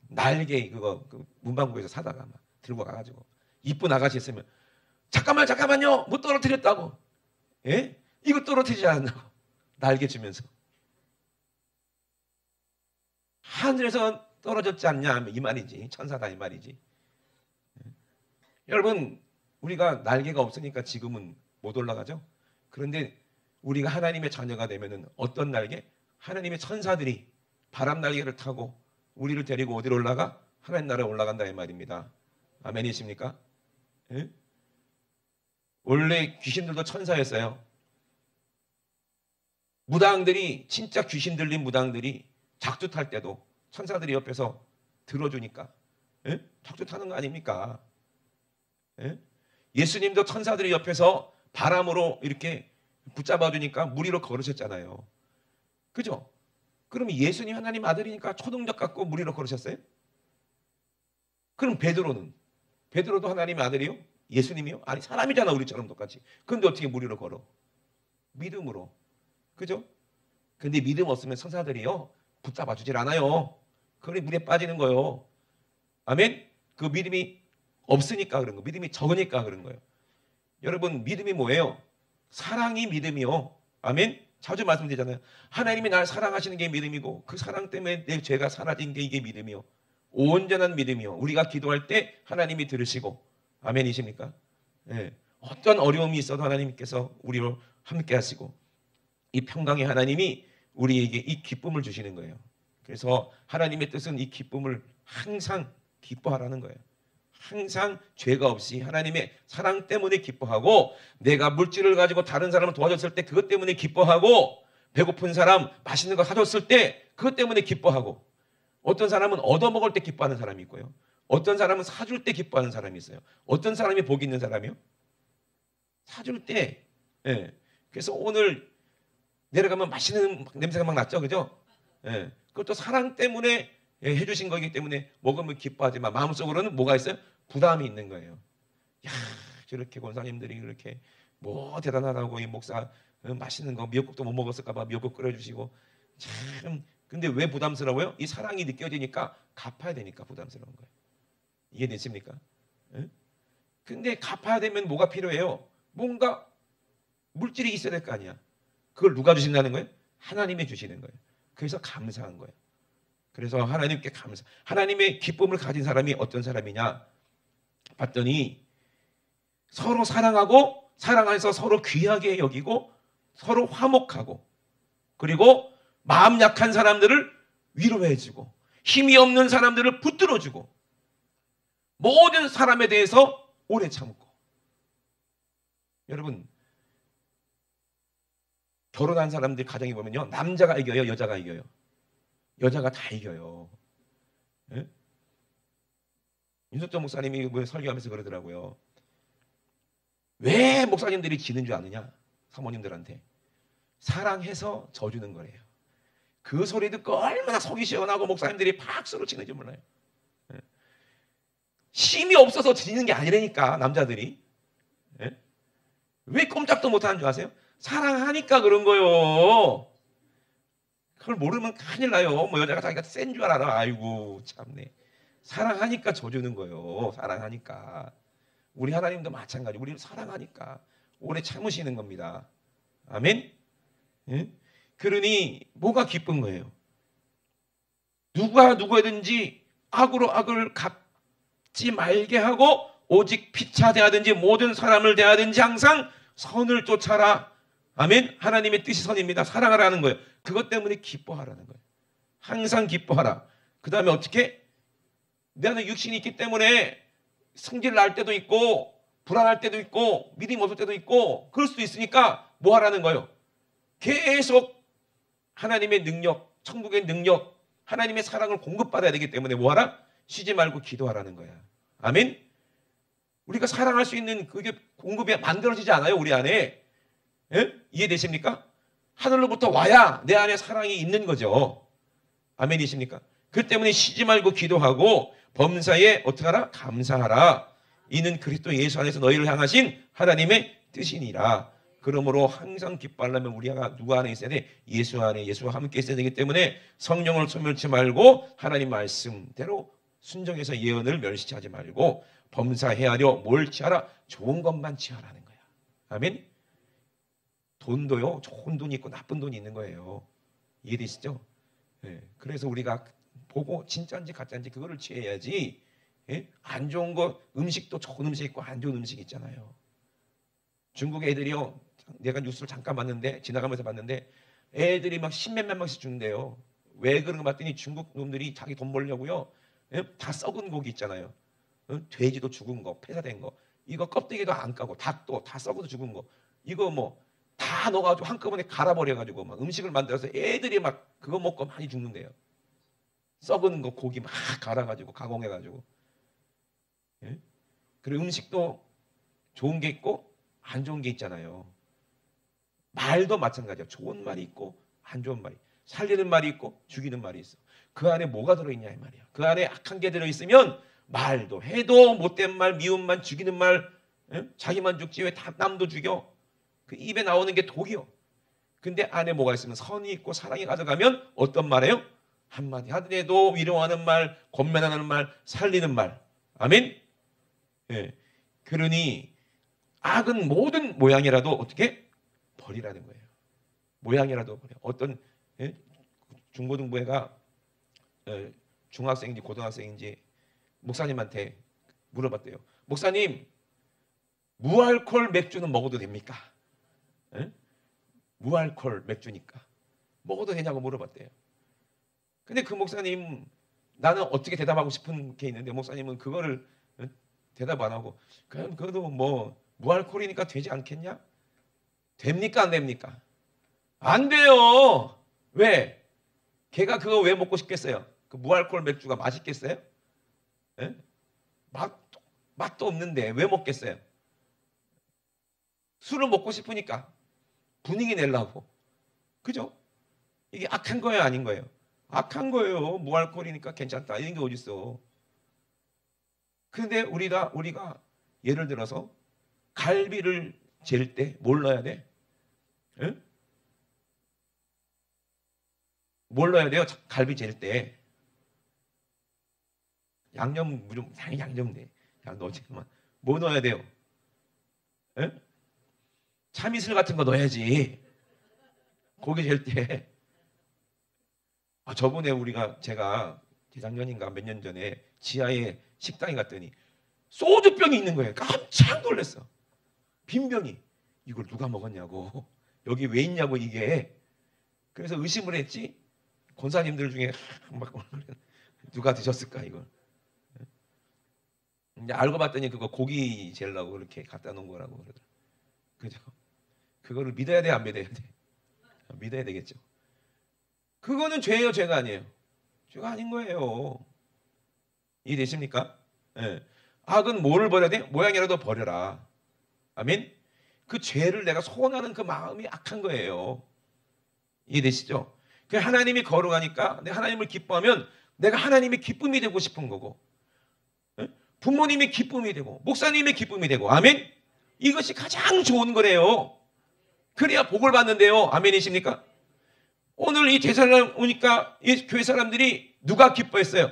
날개 그거 문방구에서 사다가 막 들고 가가지고 이쁜 아가씨 있으면 잠깐만요 못 떨어뜨렸다고. 예? 이거 떨어뜨리지 않았다고 날개 주면서 하늘에서 떨어졌지 않냐 이 말이지. 천사다 이 말이지. 여러분 우리가 날개가 없으니까 지금은 못 올라가죠. 그런데 우리가 하나님의 자녀가 되면은 어떤 날개? 하나님의 천사들이 바람 날개를 타고 우리를 데리고 어디로 올라가? 하나님 나라에 올라간다 이 말입니다. 아멘이십니까? 예? 원래 귀신들도 천사였어요. 무당들이 진짜 귀신 들린 무당들이 작두 탈 때도 천사들이 옆에서 들어주니까 예? 작두 타는 거 아닙니까? 예? 예수님도 천사들이 옆에서 바람으로 이렇게 붙잡아주니까 물 위로 걸으셨잖아요. 그죠? 그럼 예수님 하나님 아들이니까 초동적 갖고 물 위로 걸으셨어요? 그럼 베드로는? 베드로도 하나님 아들이요? 예수님이요? 아니 사람이잖아 우리처럼 똑같이. 그런데 어떻게 물 위로 걸어? 믿음으로. 그죠? 근데 믿음 없으면 천사들이요 붙잡아 주질 않아요. 그러니 물에 빠지는 거예요. 아멘? 그 믿음이 없으니까 그런 거. 믿음이 적으니까 그런 거예요. 여러분 믿음이 뭐예요? 사랑이 믿음이요. 아멘? 자주 말씀드리잖아요. 하나님이 날 사랑하시는 게 믿음이고 그 사랑 때문에 내 죄가 사라진 게 이게 믿음이요. 온전한 믿음이요. 우리가 기도할 때 하나님이 들으시고 아멘이십니까? 예. 어떤 어려움이 있어도 하나님께서 우리로 함께 하시고 이 평강의 하나님이 우리에게 이 기쁨을 주시는 거예요. 그래서 하나님의 뜻은 이 기쁨을 항상 기뻐하라는 거예요. 항상 죄가 없이 하나님의 사랑 때문에 기뻐하고 내가 물질을 가지고 다른 사람을 도와줬을 때 그것 때문에 기뻐하고 배고픈 사람 맛있는 거 사줬을 때 그것 때문에 기뻐하고 어떤 사람은 얻어먹을 때 기뻐하는 사람이 있고요. 어떤 사람은 사줄 때 기뻐하는 사람이 있어요. 어떤 사람이 복이 있는 사람이요? 사줄 때. 예. 그래서 오늘 내려가면 맛있는 냄새가 막 났죠. 그죠? 예. 그것도 사랑 때문에 해주신 거기 때문에 먹으면 기뻐하지만 마음속으로는 뭐가 있어요? 부담이 있는 거예요. 야, 저렇게 권사님들이 그렇게 뭐 대단하다고 이 목사 맛있는 거 미역국도 못 먹었을까 봐 미역국 끓여주시고 참 근데 왜 부담스러워요? 이 사랑이 느껴지니까 갚아야 되니까 부담스러운 거예요. 이해되십니까? 예? 근데 갚아야 되면 뭐가 필요해요? 뭔가 물질이 있어야 될 거 아니야. 그걸 누가 주신다는 거예요? 하나님이 주시는 거예요. 그래서 감사한 거예요. 그래서 하나님께 감사. 하나님의 기쁨을 가진 사람이 어떤 사람이냐 봤더니 서로 사랑하고 사랑 안에서 서로 귀하게 여기고 서로 화목하고 그리고 마음 약한 사람들을 위로해주고 힘이 없는 사람들을 붙들어주고 모든 사람에 대해서 오래 참고. 여러분 결혼한 사람들 가정에 보면요 남자가 이겨요 여자가 이겨요? 여자가 다 이겨요. 예? 윤석정 목사님이 설교하면서 그러더라고요. 왜 목사님들이 지는 줄 아느냐? 사모님들한테 사랑해서 져주는 거래요. 그 소리 듣고 얼마나 속이 시원하고 목사님들이 박수로 치는지 몰라요. 예? 힘이 없어서 지는 게 아니라니까 남자들이. 예? 왜 꼼짝도 못하는 줄 아세요? 사랑하니까 그런 거요. 그걸 모르면 큰일 나요. 뭐 여자가 자기가 센 줄 알아. 아이고 참네. 사랑하니까 져주는 거요. 사랑하니까. 우리 하나님도 마찬가지. 우리를 사랑하니까 오래 참으시는 겁니다. 아멘. 예? 그러니 뭐가 기쁜 거예요? 누가 누구든지 악으로 악을 갚지 말게 하고 오직 피차 대하든지 모든 사람을 대하든지 항상 선을 쫓아라. 아멘. 하나님의 뜻이 선입니다. 사랑하라는 거예요. 그것 때문에 기뻐하라는 거예요. 항상 기뻐하라. 그 다음에 어떻게? 나는 육신이 있기 때문에 승질 날 때도 있고 불안할 때도 있고 믿음이 없을 때도 있고 그럴 수도 있으니까 뭐 하라는 거예요? 계속 하나님의 능력, 천국의 능력, 하나님의 사랑을 공급받아야 되기 때문에 뭐 하라? 쉬지 말고 기도하라는 거야. 아멘. 우리가 사랑할 수 있는 그게 공급이 만들어지지 않아요 우리 안에. 예? 이해되십니까? 하늘로부터 와야 내 안에 사랑이 있는 거죠. 아멘이십니까? 그 때문에 쉬지 말고 기도하고 범사에 어떻게 하라? 감사하라. 이는 그리스도 예수 안에서 너희를 향하신 하나님의 뜻이니라. 그러므로 항상 기뻐하려면 우리가 누구 안에 있어야 돼? 예수 안에 예수와 함께 있어야 되기 때문에 성령을 소멸치 말고 하나님 말씀대로 순종해서 예언을 멸시하지 말고 범사해하려 뭘 취하라? 좋은 것만 취하라는 거야. 아멘. 돈도요 좋은 돈이 있고 나쁜 돈이 있는 거예요. 이해되시죠? 예. 그래서 우리가 보고 진짜인지 가짜인지 그거를 취해야지. 예? 안 좋은 거 음식도 좋은 음식 있고 안 좋은 음식 있잖아요. 중국 애들이요 내가 뉴스를 잠깐 봤는데 지나가면서 봤는데 애들이 막 십몇만 명씩 죽는데요. 왜 그런 거 봤더니 중국 놈들이 자기 돈 벌려고요. 예? 다 썩은 고기 있잖아요. 돼지도 죽은 거 폐사된 거 이거 껍데기도 안 까고 닭도 다 썩어서 죽은 거 이거 뭐 다 넣어가지고 한꺼번에 갈아버려가지고 막 음식을 만들어서 애들이 막 그거 먹고 많이 죽는데요. 썩은 거 고기 막 갈아가지고 가공해가지고. 예? 그리고 음식도 좋은 게 있고 안 좋은 게 있잖아요. 말도 마찬가지야. 좋은 말이 있고 안 좋은 말이. 살리는 말이 있고 죽이는 말이 있어. 그 안에 뭐가 들어있냐 이 말이야. 그 안에 악한 게 들어있으면 말도 해도 못된 말, 미운 말, 죽이는 말. 예? 자기만 죽지 왜 남도 죽여. 그 입에 나오는 게 독이요. 근데 안에 뭐가 있으면 선이 있고 사랑이 가져가면 어떤 말이에요? 한마디 하더라도 위로하는 말, 권면하는 말, 살리는 말. 아멘. 예. 그러니 악은 모든 모양이라도 어떻게 버리라는 거예요. 모양이라도 버려. 어떤 예? 중고등부회가 중학생인지 고등학생인지 목사님한테 물어봤대요. 목사님, 무알콜 맥주는 먹어도 됩니까? 예? 무알콜 맥주니까 먹어도 되냐고 물어봤대요. 근데 그 목사님 나는 어떻게 대답하고 싶은 게 있는데 목사님은 그거를 대답 안 하고 그럼 그래도 뭐 무알콜이니까 되지 않겠냐? 됩니까 안 됩니까? 안 돼요. 왜? 걔가 그거 왜 먹고 싶겠어요? 그 무알콜 맥주가 맛있겠어요? 예? 맛도 없는데 왜 먹겠어요? 술을 먹고 싶으니까 분위기 내려고. 그죠? 이게 악한 거예요 아닌 거예요? 악한 거예요. 무알콜이니까 괜찮다 이런 게 어딨어. 그런데 우리가 예를 들어서 갈비를 젤 때 뭘 넣어야 돼? 예? 뭘 넣어야 돼요? 갈비 젤 때 양념 무조건 당연히 양념 돼. 야 넣지만 뭐 넣어야 돼요? 예? 참이슬 같은 거 넣어야지. 고기 젤 때. 저번에 제가 재작년인가 몇 년 전에 지하에 식당에 갔더니 소주병이 있는 거예요. 깜짝 놀랐어. 빈병이. 이걸 누가 먹었냐고. 여기 왜 있냐고 이게. 그래서 의심을 했지. 권사님들 중에 막 누가 드셨을까 이걸. 근데 알고 봤더니 그거 고기 재려고 그렇게 갖다 놓은 거라고 그러더라고요. 그죠? 그거를 믿어야 돼, 안 믿어야 돼? 믿어야 되겠죠. 그거는 죄예요, 죄가 아니에요? 죄가 아닌 거예요. 이해되십니까? 예. 악은 뭐를 버려야 돼? 모양이라도 버려라. 아멘? 그 죄를 내가 소원하는 그 마음이 악한 거예요. 이해되시죠? 그 하나님이 거룩하니까 내가 하나님을 기뻐하면 내가 하나님의 기쁨이 되고 싶은 거고, 예? 부모님의 기쁨이 되고 목사님의 기쁨이 되고, 아멘? 이것이 가장 좋은 거래요. 그래야 복을 받는데요. 아멘이십니까? 오늘 이 제사를 오니까 이 교회 사람들이 누가 기뻐했어요?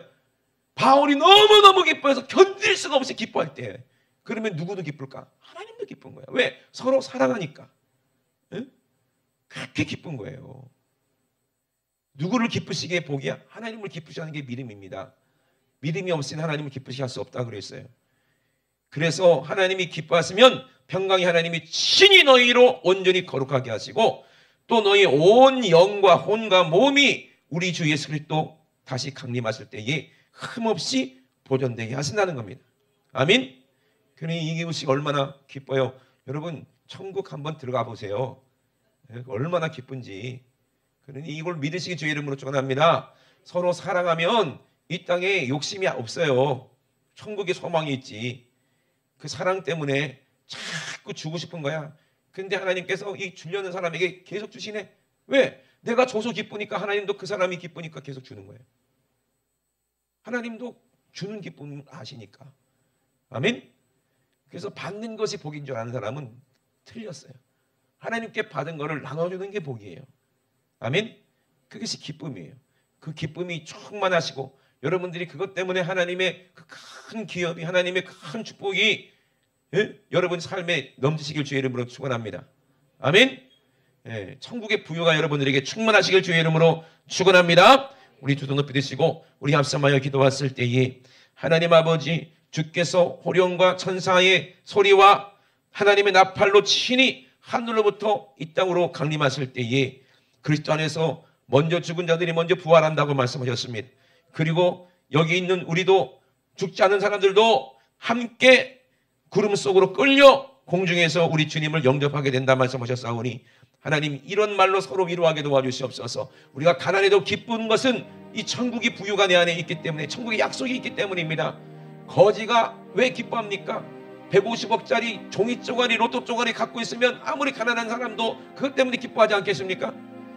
바울이 너무너무 기뻐해서 견딜 수가 없이 기뻐할 때, 그러면 누구도 기쁠까? 하나님도 기쁜 거야. 왜? 서로 사랑하니까. 응? 그렇게 기쁜 거예요. 누구를 기쁘시게 복이야? 하나님을 기쁘시게 하는 게 믿음입니다. 믿음이 없으면 하나님을 기쁘시게 할 수 없다 그랬어요. 그래서 하나님이 기뻐하시면 평강의 하나님이 친히 너희로 온전히 거룩하게 하시고, 또 너희 온 영과 혼과 몸이 우리 주 예수 그리스도 다시 강림하실 때에 흠없이 보존되게 하신다는 겁니다. 아멘. 그러니 이것이 얼마나 기뻐요. 여러분 천국 한번 들어가 보세요. 얼마나 기쁜지. 그러니 이걸 믿으시기 주의 이름으로 축원합니다. 서로 사랑하면 이 땅에 욕심이 없어요. 천국에 소망이 있지. 그 사랑 때문에 자꾸 주고 싶은 거야. 근데 하나님께서 이 주려는 사람에게 계속 주시네. 왜? 내가 줘서 기쁘니까 하나님도 그 사람이 기쁘니까 계속 주는 거예요. 하나님도 주는 기쁨을 아시니까. 아멘? 그래서 받는 것이 복인 줄 아는 사람은 틀렸어요. 하나님께 받은 거를 나눠주는 게 복이에요. 아멘? 그것이 기쁨이에요. 그 기쁨이 충만하시고 여러분들이 그것 때문에 하나님의 그 큰 기업이, 하나님의 큰 축복이 여러분 삶에 넘치시길 주의 이름으로 축원합니다. 아멘. 천국의 부유가 여러분들에게 충만하시길 주의 이름으로 축원합니다. 우리 두 손 높이 드시고 우리 합심하여 기도했을 때에 하나님 아버지, 주께서 호령과 천사의 소리와 하나님의 나팔로 친히 하늘로부터 이 땅으로 강림하실 때에 그리스도 안에서 먼저 죽은 자들이 먼저 부활한다고 말씀하셨습니다. 그리고 여기 있는 우리도 죽지 않은 사람들도 함께 구름 속으로 끌려 공중에서 우리 주님을 영접하게 된다 말씀하셨사오니 하나님 이런 말로 서로 위로하게 도와주시옵소서. 우리가 가난해도 기쁜 것은 이 천국이 부유가 내 안에 있기 때문에, 천국의 약속이 있기 때문입니다. 거지가 왜 기뻐합니까? 150억짜리 종이 쪼가리, 로또 쪼가리 갖고 있으면 아무리 가난한 사람도 그것 때문에 기뻐하지 않겠습니까?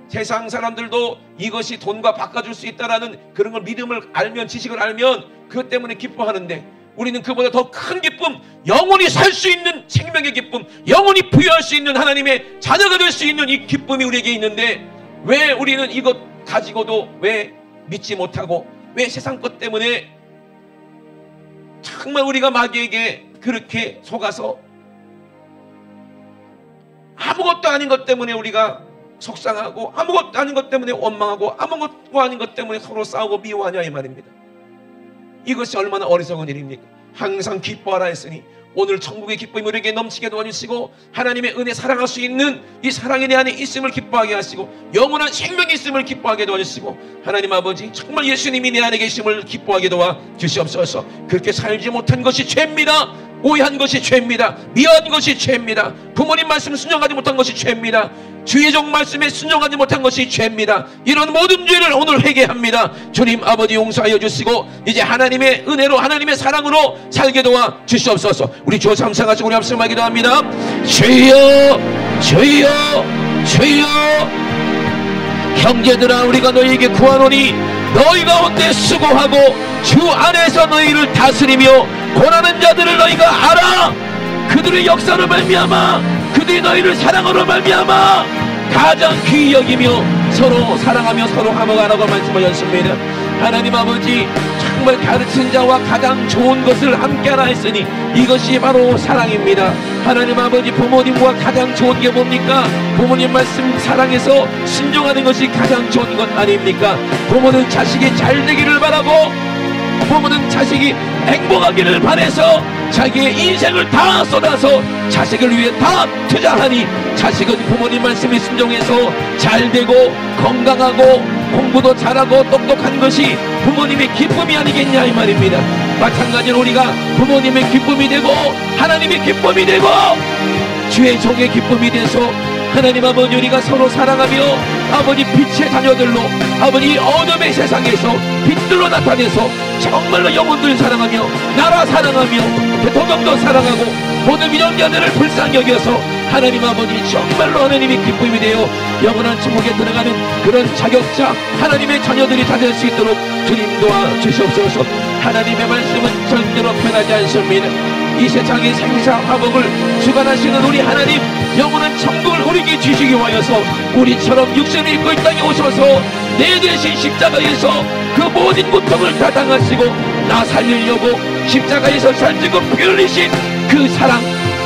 세상 사람들도 이것이 돈과 바꿔줄 수 있다라는 그런 걸 믿음을 알면, 지식을 알면 그것 때문에 기뻐하는데, 우리는 그보다 더 큰 기쁨, 영원히 살 수 있는 생명의 기쁨, 영원히 부여할 수 있는 하나님의 자녀가 될 수 있는 이 기쁨이 우리에게 있는데, 왜 우리는 이것 가지고도 왜 믿지 못하고, 왜 세상 것 때문에 정말 우리가 마귀에게 그렇게 속아서 아무것도 아닌 것 때문에 우리가 속상하고, 아무것도 아닌 것 때문에 원망하고, 아무것도 아닌 것 때문에 서로 싸우고 미워하냐 이 말입니다. 이것이 얼마나 어리석은 일입니까? 항상 기뻐하라 했으니 오늘 천국의 기쁨이 우리에게 넘치게 도와주시고, 하나님의 은혜 사랑할 수 있는 이 사랑이 내 안에 있음을 기뻐하게 하시고, 영원한 생명이 있음을 기뻐하게 도와주시고, 하나님 아버지 정말 예수님이 내 안에 계심을 기뻐하게 도와주시옵소서. 그렇게 살지 못한 것이 죄입니다. 오해한 것이 죄입니다. 미워한 것이 죄입니다. 부모님 말씀 순종하지 못한 것이 죄입니다. 주의 종 말씀에 순종하지 못한 것이 죄입니다. 이런 모든 죄를 오늘 회개합니다. 주님 아버지 용서하여 주시고 이제 하나님의 은혜로, 하나님의 사랑으로 살게 도와 주시옵소서. 우리 주 삼상하시고 우리 합심하여 기도합니다. 주여 주여 주여. 형제들아, 우리가 너희에게 구하노니 너희 가운데 수고하고 주 안에서 너희를 다스리며 고난하는 자들을 너희가 알아. 그들의 역사로 말미암아, 그들이 너희를 사랑으로 말미암아 가장 귀히 여기며 서로 사랑하며 서로 화목하라고 말씀하셨습니다. 하나님 아버지, 정말 정말 가르친 자와 가장 좋은 것을 함께하라 했으니 이것이 바로 사랑입니다. 하나님 아버지, 부모님과 가장 좋은 게 뭡니까? 부모님 말씀 사랑해서 순종하는 것이 가장 좋은 것 아닙니까? 부모는 자식이 잘 되기를 바라고, 부모는 자식이 행복하기를 바라서 자기의 인생을 다 쏟아서 자식을 위해 다 투자하니, 자식은 부모님 말씀에 순종해서 잘 되고 건강하고 공부도 잘하고 똑똑한 것이 부모님의 기쁨이 아니겠냐 이 말입니다. 마찬가지로 우리가 부모님의 기쁨이 되고 하나님의 기쁨이 되고 주의 종의 기쁨이 돼서 하나님 아버지, 우리가 서로 사랑하며 아버지 빛의 자녀들로 아버지 어둠의 세상에서 빛들로 나타내서 정말로 영혼들 사랑하며 나라 사랑하며 대통령도 사랑하고 모든 민영자들을 불쌍히 여겨서 하나님 아버지 정말로 하나님의 기쁨이 되어 영원한 천국에 들어가는 그런 자격자 하나님의 자녀들이 다 될 수 있도록 주님 도와주시옵소서. 하나님의 말씀은 절대로 변하지 않습니다. 이 세상의 생사화복을 주관하시는 우리 하나님, 영원한 천국을 우리에게 주시기 위하여서 우리처럼 육신을 입고 이 땅에 오셔서 내 대신 십자가에서 그 모든 고통을 다 당하시고 나 살리려고 십자가에서 살찌고 피 흘리신 그 사랑,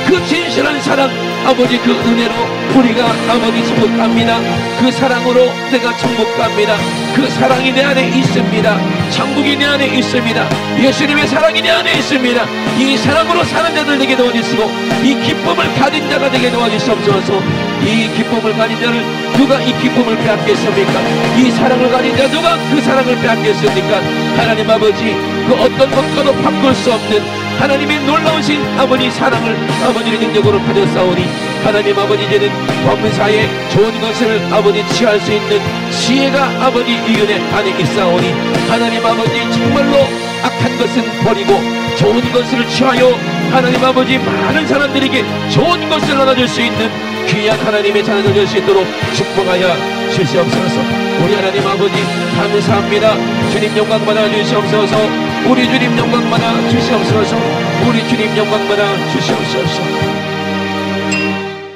그 진실한 사랑, 아버지 그 은혜로 우리가 아버지 천국 갑니다. 그 사랑으로 내가 천국 갑니다. 그 사랑이 내 안에 있습니다. 천국이 내 안에 있습니다. 예수님의 사랑이 내 안에 있습니다. 이 사랑으로 사는 자들 되게 도와주시고 이 기쁨을 가진 자가 되게 도와주시옵소서. 이 기쁨을 가진 자를 누가 이 기쁨을 빼앗겠습니까? 이 사랑을 가진 자 누가 그 사랑을 빼앗겠습니까? 하나님 아버지, 그 어떤 것과도 바꿀 수 없는 하나님의 놀라우신 아버지 사랑을 아버지의 능력으로 가졌사오니 하나님 아버지, 이제는 범사에 좋은 것을 아버지 취할 수 있는 지혜가 아버지 이은혜 안에 있사오니 하나님 아버지, 정말로 악한 것은 버리고 좋은 것을 취하여 하나님 아버지 많은 사람들에게 좋은 것을 나눠줄 수 있는 귀한 하나님의 자녀들 될 수 있도록 축복하여 주시옵소서. 우리 하나님 아버지 감사합니다. 주님 영광 받아 주시옵소서. 우리 주님 영광 받아 주시옵소서. 우리 주님 영광 받아 주시옵소서.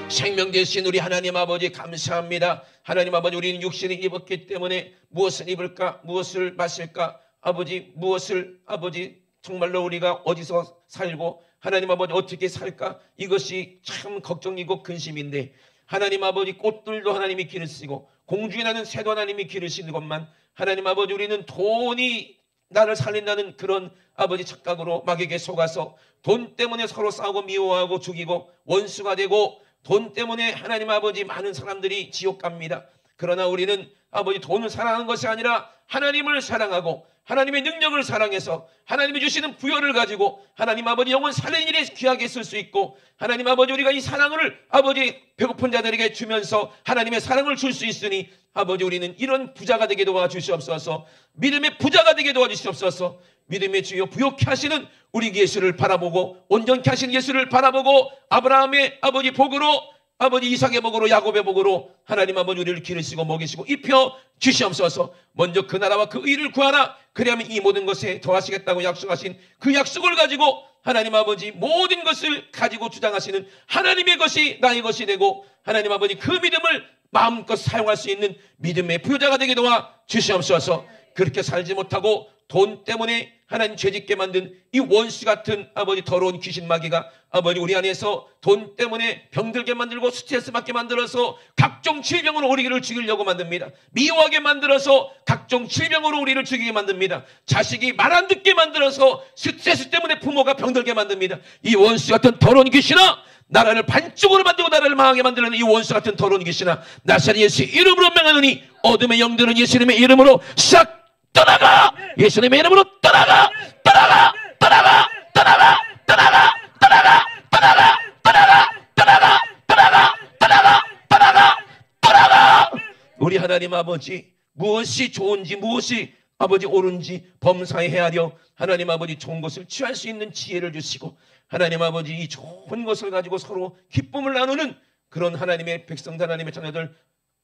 생명 되신 우리 하나님 아버지 감사합니다. 하나님 아버지, 우리는 육신을 입었기 때문에 무엇을 입을까, 무엇을 마실까, 아버지 무엇을 아버지 정말로 우리가 어디서 살고 하나님 아버지 어떻게 살까, 이것이 참 걱정이고 근심인데 하나님 아버지, 꽃들도 하나님이 기르시고 공중에 나는 새도 하나님이 기르시는 것만 하나님 아버지, 우리는 돈이 나를 살린다는 그런 아버지 착각으로 마귀에게 속아서 돈 때문에 서로 싸우고 미워하고 죽이고 원수가 되고 돈 때문에 하나님 아버지 많은 사람들이 지옥 갑니다. 그러나 우리는 아버지 돈을 사랑하는 것이 아니라 하나님을 사랑하고 하나님의 능력을 사랑해서 하나님이 주시는 부여를 가지고 하나님 아버지 영혼 살리는 일에 귀하게 쓸 수 있고 하나님 아버지, 우리가 이 사랑을 아버지 배고픈 자들에게 주면서 하나님의 사랑을 줄 수 있으니 아버지, 우리는 이런 부자가 되게 도와주시옵소서. 믿음의 부자가 되게 도와주시옵소서. 믿음의 주여 부욕케 하시는 우리 예수를 바라보고 온전케 하시는 예수를 바라보고 아브라함의 아버지 복으로 아버지 이삭의 복으로 야곱의 복으로 하나님 아버지 우리를 기르시고 먹이시고 입혀 주시옵소서. 먼저 그 나라와 그 의를 구하라. 그리하면 이 모든 것에 더하시겠다고 약속하신 그 약속을 가지고 하나님 아버지 모든 것을 가지고 주장하시는 하나님의 것이 나의 것이 되고 하나님 아버지 그 믿음을 마음껏 사용할 수 있는 믿음의 부여자가 되게 도와 주시옵소서. 그렇게 살지 못하고 돈 때문에 하나님 죄짓게 만든 이 원수 같은 아버지 더러운 귀신 마귀가 아버지 우리 안에서 돈 때문에 병들게 만들고 스트레스 받게 만들어서 각종 질병으로 우리를 죽이려고 만듭니다. 미워하게 만들어서 각종 질병으로 우리를 죽이게 만듭니다. 자식이 말 안 듣게 만들어서 스트레스 때문에 부모가 병들게 만듭니다. 이 원수 같은 더러운 귀신아, 나라를 반쪽으로 만들고 나라를 망하게 만드는 이 원수 같은 더러운 귀신아, 나사렛 예수 이름으로 명하노니 어둠의 영들은 예수님의 이름으로 싹 떠나가! 예수님의 이름으로 떠나가! 떠나가! 떠나가! 떠나가! 떠나가! 떠나가! 떠나가! 떠나가! 떠나가! 떠나가! 떠나가! 떠나가! 떠나가! 우리 하나님 아버지, 무엇이 좋은지 무엇이 아버지 옳은지 범사에 헤아려 하나님 아버지 좋은 것을 취할 수 있는 지혜를 주시고 하나님 아버지 이 좋은 것을 가지고 서로 기쁨을 나누는 그런 하나님의 백성들, 하나님의 자녀들,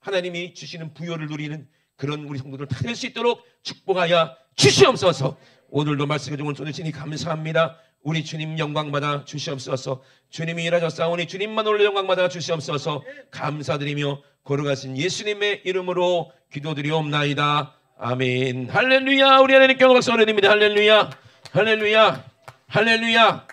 하나님이 주시는 부여를 누리는 그런 우리 성도들 다 될 수 있도록 축복하여 주시옵소서. 오늘도 말씀해 주신 쏟으시니 감사합니다. 우리 주님 영광받아 주시옵소서. 주님이 일하셨사오니 주님만 올려 영광받아 주시옵소서. 감사드리며 걸어가신 예수님의 이름으로 기도드리옵나이다. 아멘. 할렐루야. 우리 하나님께 박수 올려드립니다. 할렐루야. 할렐루야. 할렐루야.